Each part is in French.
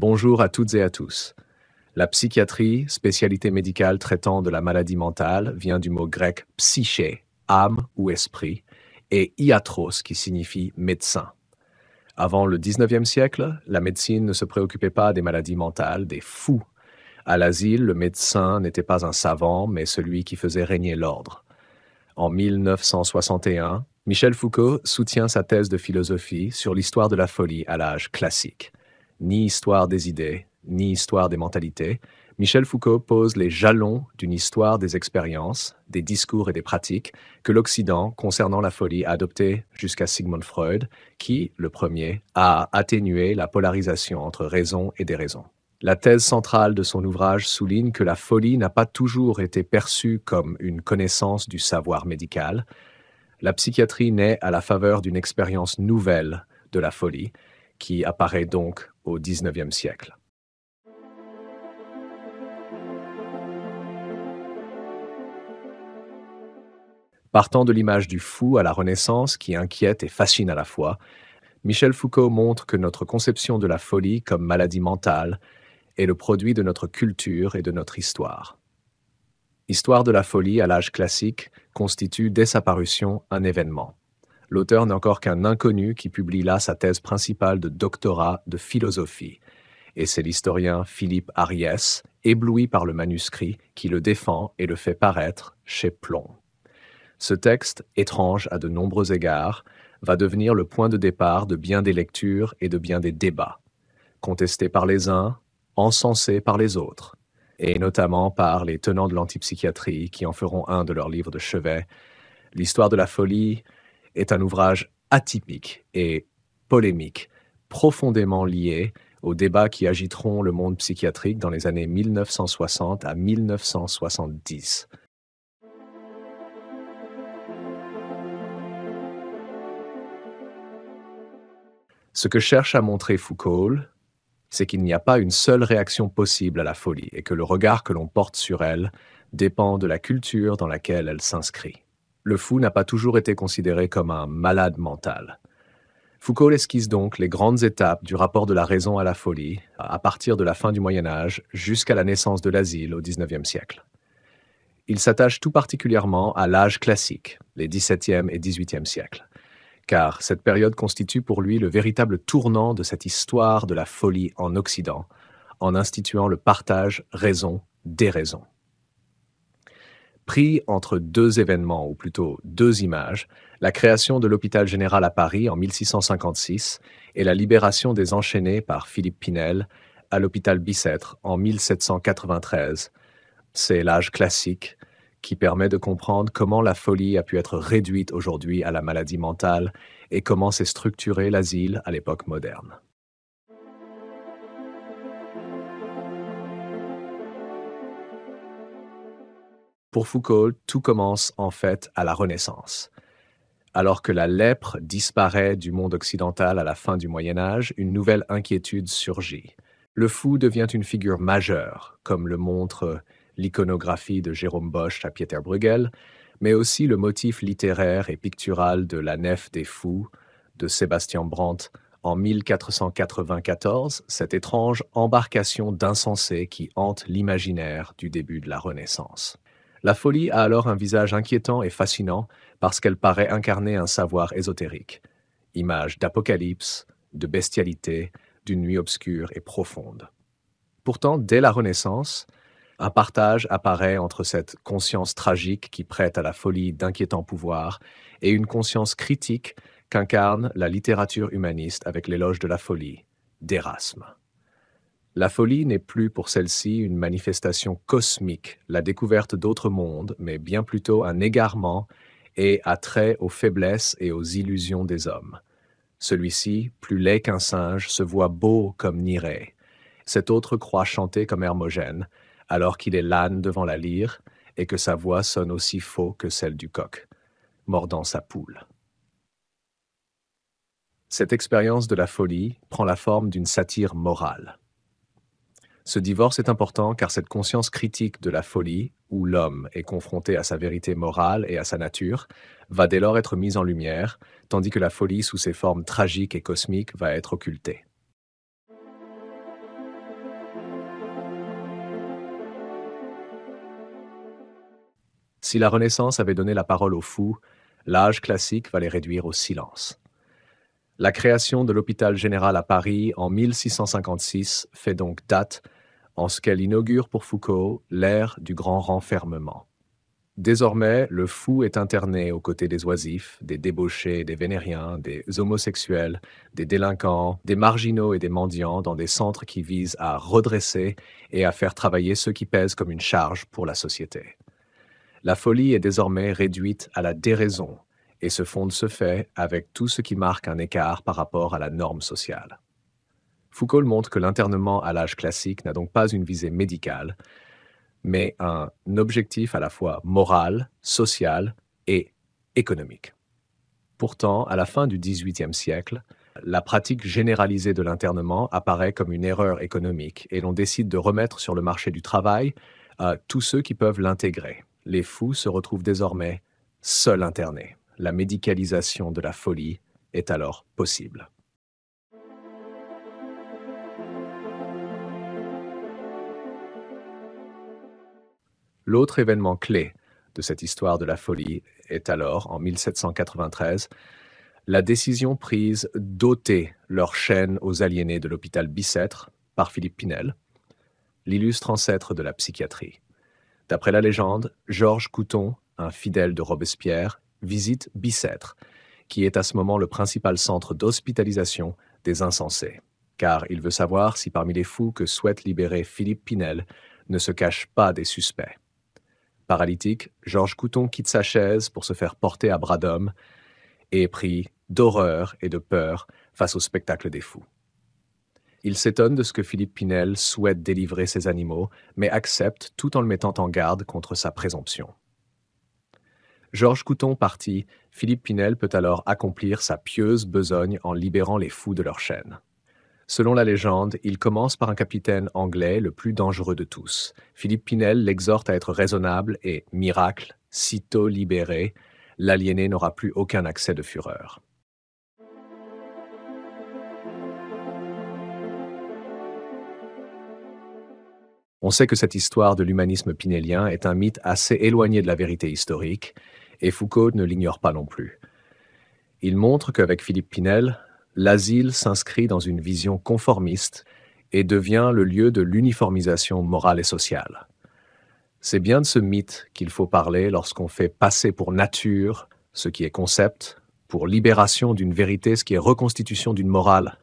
Bonjour à toutes et à tous. La psychiatrie, spécialité médicale traitant de la maladie mentale, vient du mot grec psyché, âme ou esprit, et iatros qui signifie médecin. Avant le 19e siècle, la médecine ne se préoccupait pas des maladies mentales, des fous. À l'asile, le médecin n'était pas un savant, mais celui qui faisait régner l'ordre. En 1961, Michel Foucault soutient sa thèse de philosophie sur l'histoire de la folie à l'âge classique. Ni histoire des idées, ni histoire des mentalités, Michel Foucault pose les jalons d'une histoire des expériences, des discours et des pratiques que l'Occident, concernant la folie, a adopté jusqu'à Sigmund Freud, qui, le premier, a atténué la polarisation entre raison et déraison. La thèse centrale de son ouvrage souligne que la folie n'a pas toujours été perçue comme une connaissance du savoir médical. La psychiatrie naît à la faveur d'une expérience nouvelle de la folie, qui apparaît donc au XIXe siècle. Partant de l'image du fou à la Renaissance, qui inquiète et fascine à la fois, Michel Foucault montre que notre conception de la folie comme maladie mentale est le produit de notre culture et de notre histoire. L'histoire de la folie à l'âge classique constitue dès sa parution un événement. L'auteur n'est encore qu'un inconnu qui publie là sa thèse principale de doctorat de philosophie. Et c'est l'historien Philippe Ariès, ébloui par le manuscrit, qui le défend et le fait paraître chez Plomb. Ce texte, étrange à de nombreux égards, va devenir le point de départ de bien des lectures et de bien des débats, contesté par les uns, encensé par les autres, et notamment par les tenants de l'antipsychiatrie qui en feront un de leurs livres de chevet. L'histoire de la folie est un ouvrage atypique et polémique, profondément lié aux débats qui agiteront le monde psychiatrique dans les années 1960 à 1970. Ce que cherche à montrer Foucault, c'est qu'il n'y a pas une seule réaction possible à la folie et que le regard que l'on porte sur elle dépend de la culture dans laquelle elle s'inscrit. Le fou n'a pas toujours été considéré comme un malade mental. Foucault esquisse donc les grandes étapes du rapport de la raison à la folie, à partir de la fin du Moyen-Âge jusqu'à la naissance de l'asile au XIXe siècle. Il s'attache tout particulièrement à l'âge classique, les XVIIe et XVIIIe siècles, car cette période constitue pour lui le véritable tournant de cette histoire de la folie en Occident, en instituant le partage raison-déraison. Pris entre deux événements, ou plutôt deux images, la création de l'hôpital général à Paris en 1656 et la libération des enchaînés par Philippe Pinel à l'hôpital Bicêtre en 1793, c'est l'âge classique qui permet de comprendre comment la folie a pu être réduite aujourd'hui à la maladie mentale et comment s'est structuré l'asile à l'époque moderne. Pour Foucault, tout commence en fait à la Renaissance. Alors que la lèpre disparaît du monde occidental à la fin du Moyen Âge, une nouvelle inquiétude surgit. Le fou devient une figure majeure, comme le montre l'iconographie de Jérôme Bosch à Pieter-Bruegel, mais aussi le motif littéraire et pictural de La Nef des Fous de Sébastien Brant en 1494, cette étrange embarcation d'insensés qui hante l'imaginaire du début de la Renaissance. La folie a alors un visage inquiétant et fascinant parce qu'elle paraît incarner un savoir ésotérique, image d'apocalypse, de bestialité, d'une nuit obscure et profonde. Pourtant, dès la Renaissance, un partage apparaît entre cette conscience tragique qui prête à la folie d'inquiétants pouvoirs et une conscience critique qu'incarne la littérature humaniste avec l'éloge de la folie, d'Érasme. La folie n'est plus pour celle-ci une manifestation cosmique, la découverte d'autres mondes, mais bien plutôt un égarement et attrait aux faiblesses et aux illusions des hommes. Celui-ci, plus laid qu'un singe, se voit beau comme Nirée. Cet autre croit chanter comme Hermogène, alors qu'il est l'âne devant la lyre et que sa voix sonne aussi faux que celle du coq, mordant sa poule. Cette expérience de la folie prend la forme d'une satire morale. Ce divorce est important car cette conscience critique de la folie, où l'homme est confronté à sa vérité morale et à sa nature, va dès lors être mise en lumière, tandis que la folie sous ses formes tragiques et cosmiques va être occultée. Si la Renaissance avait donné la parole aux fous, l'âge classique va les réduire au silence. La création de l'hôpital général à Paris en 1656 fait donc date en ce qu'elle inaugure pour Foucault l'ère du grand renfermement. Désormais, le fou est interné aux côtés des oisifs, des débauchés, des vénériens, des homosexuels, des délinquants, des marginaux et des mendiants dans des centres qui visent à redresser et à faire travailler ceux qui pèsent comme une charge pour la société. La folie est désormais réduite à la déraison et se fonde ce fait avec tout ce qui marque un écart par rapport à la norme sociale. Foucault montre que l'internement à l'âge classique n'a donc pas une visée médicale, mais un objectif à la fois moral, social et économique. Pourtant, à la fin du XVIIIe siècle, la pratique généralisée de l'internement apparaît comme une erreur économique et l'on décide de remettre sur le marché du travail tous ceux qui peuvent l'intégrer. Les fous se retrouvent désormais seuls internés. La médicalisation de la folie est alors possible. L'autre événement clé de cette histoire de la folie est alors, en 1793, la décision prise d'ôter leur chaîne aux aliénés de l'hôpital Bicêtre par Philippe Pinel, l'illustre ancêtre de la psychiatrie. D'après la légende, Georges Couthon, un fidèle de Robespierre, visite Bicêtre, qui est à ce moment le principal centre d'hospitalisation des insensés, car il veut savoir si parmi les fous que souhaite libérer Philippe Pinel ne se cachent pas des suspects. Paralytique, Georges Couthon quitte sa chaise pour se faire porter à bras d'homme et est pris d'horreur et de peur face au spectacle des fous. Il s'étonne de ce que Philippe Pinel souhaite délivrer ses animaux, mais accepte tout en le mettant en garde contre sa présomption. Georges Couthon parti, Philippe Pinel peut alors accomplir sa pieuse besogne en libérant les fous de leur chaîne. Selon la légende, il commence par un capitaine anglais le plus dangereux de tous. Philippe Pinel l'exhorte à être raisonnable et, miracle, sitôt libéré, l'aliéné n'aura plus aucun accès de fureur. On sait que cette histoire de l'humanisme pinélien est un mythe assez éloigné de la vérité historique, et Foucault ne l'ignore pas non plus. Il montre qu'avec Philippe Pinel, l'asile s'inscrit dans une vision conformiste et devient le lieu de l'uniformisation morale et sociale. C'est bien de ce mythe qu'il faut parler lorsqu'on fait passer pour nature ce qui est concept, pour libération d'une vérité ce qui est reconstitution d'une morale,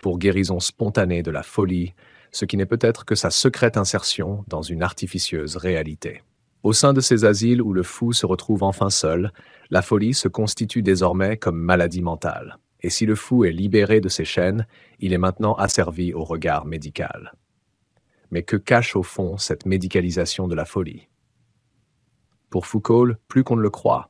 pour guérison spontanée de la folie, ce qui n'est peut-être que sa secrète insertion dans une artificieuse réalité. Au sein de ces asiles où le fou se retrouve enfin seul, la folie se constitue désormais comme maladie mentale. Et si le fou est libéré de ses chaînes, il est maintenant asservi au regard médical. Mais que cache au fond cette médicalisation de la folie? Pour Foucault, plus qu'on ne le croit,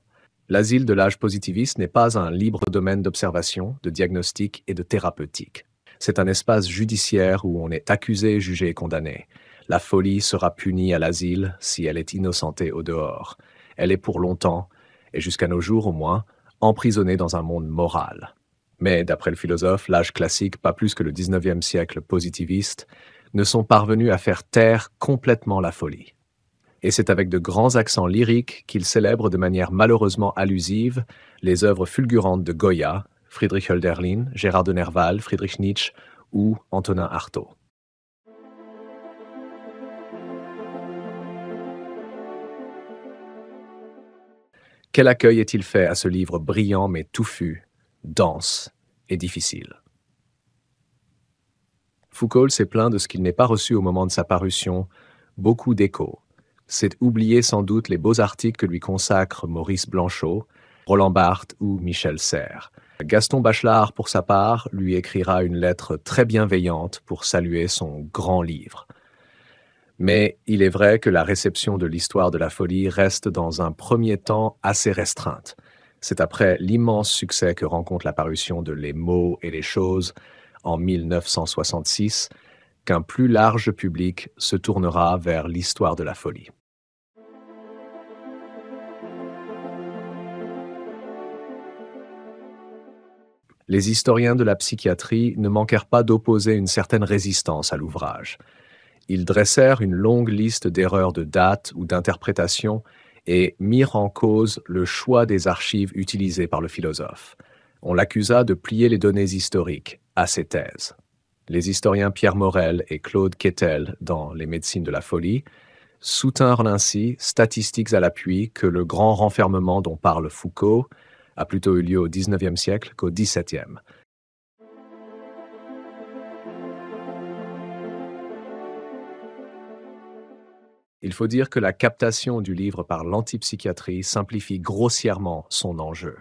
l'asile de l'âge positiviste n'est pas un libre domaine d'observation, de diagnostic et de thérapeutique. C'est un espace judiciaire où on est accusé, jugé et condamné. La folie sera punie à l'asile si elle est innocentée au dehors. Elle est pour longtemps, et jusqu'à nos jours au moins, emprisonnée dans un monde moral. Mais, d'après le philosophe, l'âge classique, pas plus que le XIXe siècle positiviste, ne sont parvenus à faire taire complètement la folie. Et c'est avec de grands accents lyriques qu'il célèbre de manière malheureusement allusive les œuvres fulgurantes de Goya, Friedrich Hölderlin, Gérard de Nerval, Friedrich Nietzsche ou Antonin Artaud. Quel accueil est-il fait à ce livre brillant mais touffu, dense et difficile? Foucault s'est plaint de ce qu'il n'est pas reçu au moment de sa parution, beaucoup d'échos. C'est oublier sans doute les beaux articles que lui consacrent Maurice Blanchot, Roland Barthes ou Michel Serres. Gaston Bachelard, pour sa part, lui écrira une lettre très bienveillante pour saluer son grand livre. Mais il est vrai que la réception de l'histoire de la folie reste dans un premier temps assez restreinte. C'est après l'immense succès que rencontre la parution de Les mots et les choses en 1966 qu'un plus large public se tournera vers l'histoire de la folie. Les historiens de la psychiatrie ne manquèrent pas d'opposer une certaine résistance à l'ouvrage. Ils dressèrent une longue liste d'erreurs de date ou d'interprétation et mirent en cause le choix des archives utilisées par le philosophe. On l'accusa de plier les données historiques à ses thèses. Les historiens Pierre Morel et Claude Quetel, dans Les médecines de la folie, soutinrent ainsi, statistiques à l'appui, que le grand renfermement dont parle Foucault a plutôt eu lieu au XIXe siècle qu'au XVIIe. Il faut dire que la captation du livre par l'antipsychiatrie simplifie grossièrement son enjeu.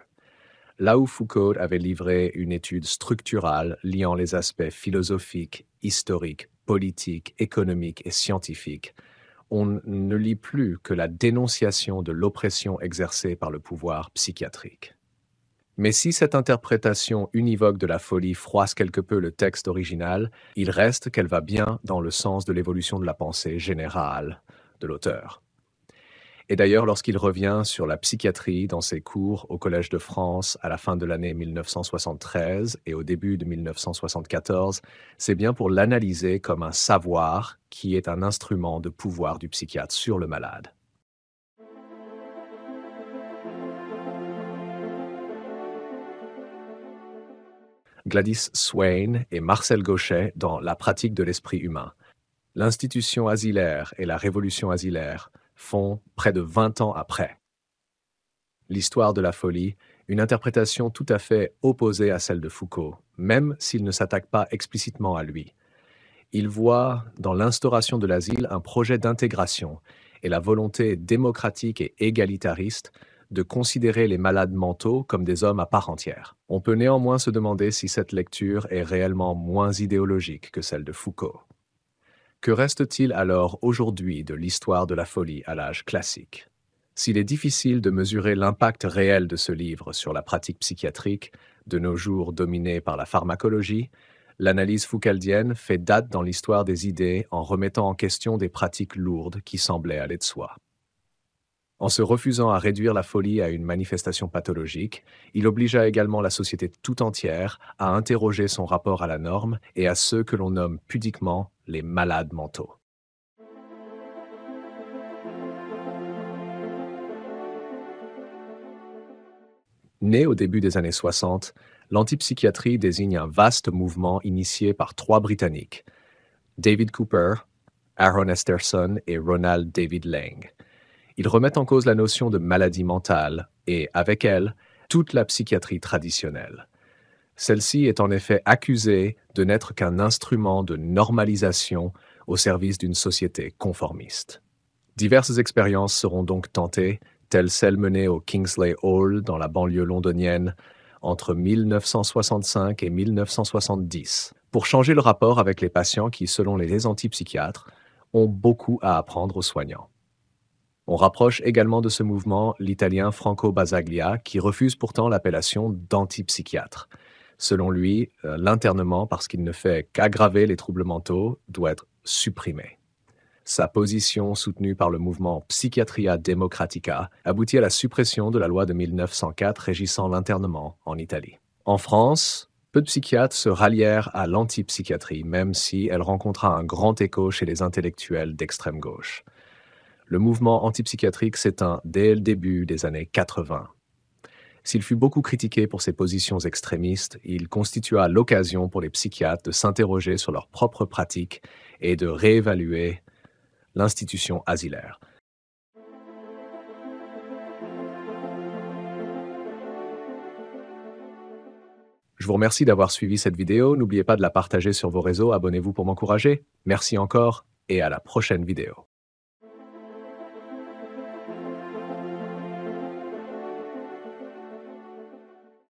Là où Foucault avait livré une étude structurale liant les aspects philosophiques, historiques, politiques, économiques et scientifiques, on ne lit plus que la dénonciation de l'oppression exercée par le pouvoir psychiatrique. Mais si cette interprétation univoque de la folie froisse quelque peu le texte original, il reste qu'elle va bien dans le sens de l'évolution de la pensée générale de l'auteur. Et d'ailleurs, lorsqu'il revient sur la psychiatrie dans ses cours au Collège de France à la fin de l'année 1973 et au début de 1974, c'est bien pour l'analyser comme un savoir qui est un instrument de pouvoir du psychiatre sur le malade. Gladys Swain et Marcel Gauchet dans La pratique de l'esprit humain. L'institution asilaire et la révolution asilaire font près de 20 ans après. L'histoire de la folie, une interprétation tout à fait opposée à celle de Foucault, même s'il ne s'attaque pas explicitement à lui. Il voit dans l'instauration de l'asile un projet d'intégration et la volonté démocratique et égalitariste de considérer les malades mentaux comme des hommes à part entière. On peut néanmoins se demander si cette lecture est réellement moins idéologique que celle de Foucault. Que reste-t-il alors aujourd'hui de l'histoire de la folie à l'âge classique? S'il est difficile de mesurer l'impact réel de ce livre sur la pratique psychiatrique, de nos jours dominée par la pharmacologie, l'analyse foucaldienne fait date dans l'histoire des idées en remettant en question des pratiques lourdes qui semblaient aller de soi. En se refusant à réduire la folie à une manifestation pathologique, il obligea également la société tout entière à interroger son rapport à la norme et à ceux que l'on nomme pudiquement les malades mentaux. Né au début des années 60, l'antipsychiatrie désigne un vaste mouvement initié par 3 Britanniques, David Cooper, Aaron Esterson et Ronald David Lang. Ils remettent en cause la notion de maladie mentale et, avec elle, toute la psychiatrie traditionnelle. Celle-ci est en effet accusée de n'être qu'un instrument de normalisation au service d'une société conformiste. Diverses expériences seront donc tentées, telles celles menées au Kingsley Hall dans la banlieue londonienne entre 1965 et 1970, pour changer le rapport avec les patients qui, selon les antipsychiatres, ont beaucoup à apprendre aux soignants. On rapproche également de ce mouvement l'italien Franco Basaglia, qui refuse pourtant l'appellation d'antipsychiatre. Selon lui, l'internement, parce qu'il ne fait qu'aggraver les troubles mentaux, doit être supprimé. Sa position, soutenue par le mouvement Psychiatria Democratica, aboutit à la suppression de la loi de 1904 régissant l'internement en Italie. En France, peu de psychiatres se rallièrent à l'antipsychiatrie, même si elle rencontra un grand écho chez les intellectuels d'extrême gauche. Le mouvement antipsychiatrique s'éteint dès le début des années 80. S'il fut beaucoup critiqué pour ses positions extrémistes, il constitua l'occasion pour les psychiatres de s'interroger sur leurs propres pratiques et de réévaluer l'institution asilaire. Je vous remercie d'avoir suivi cette vidéo. N'oubliez pas de la partager sur vos réseaux. Abonnez-vous pour m'encourager. Merci encore et à la prochaine vidéo.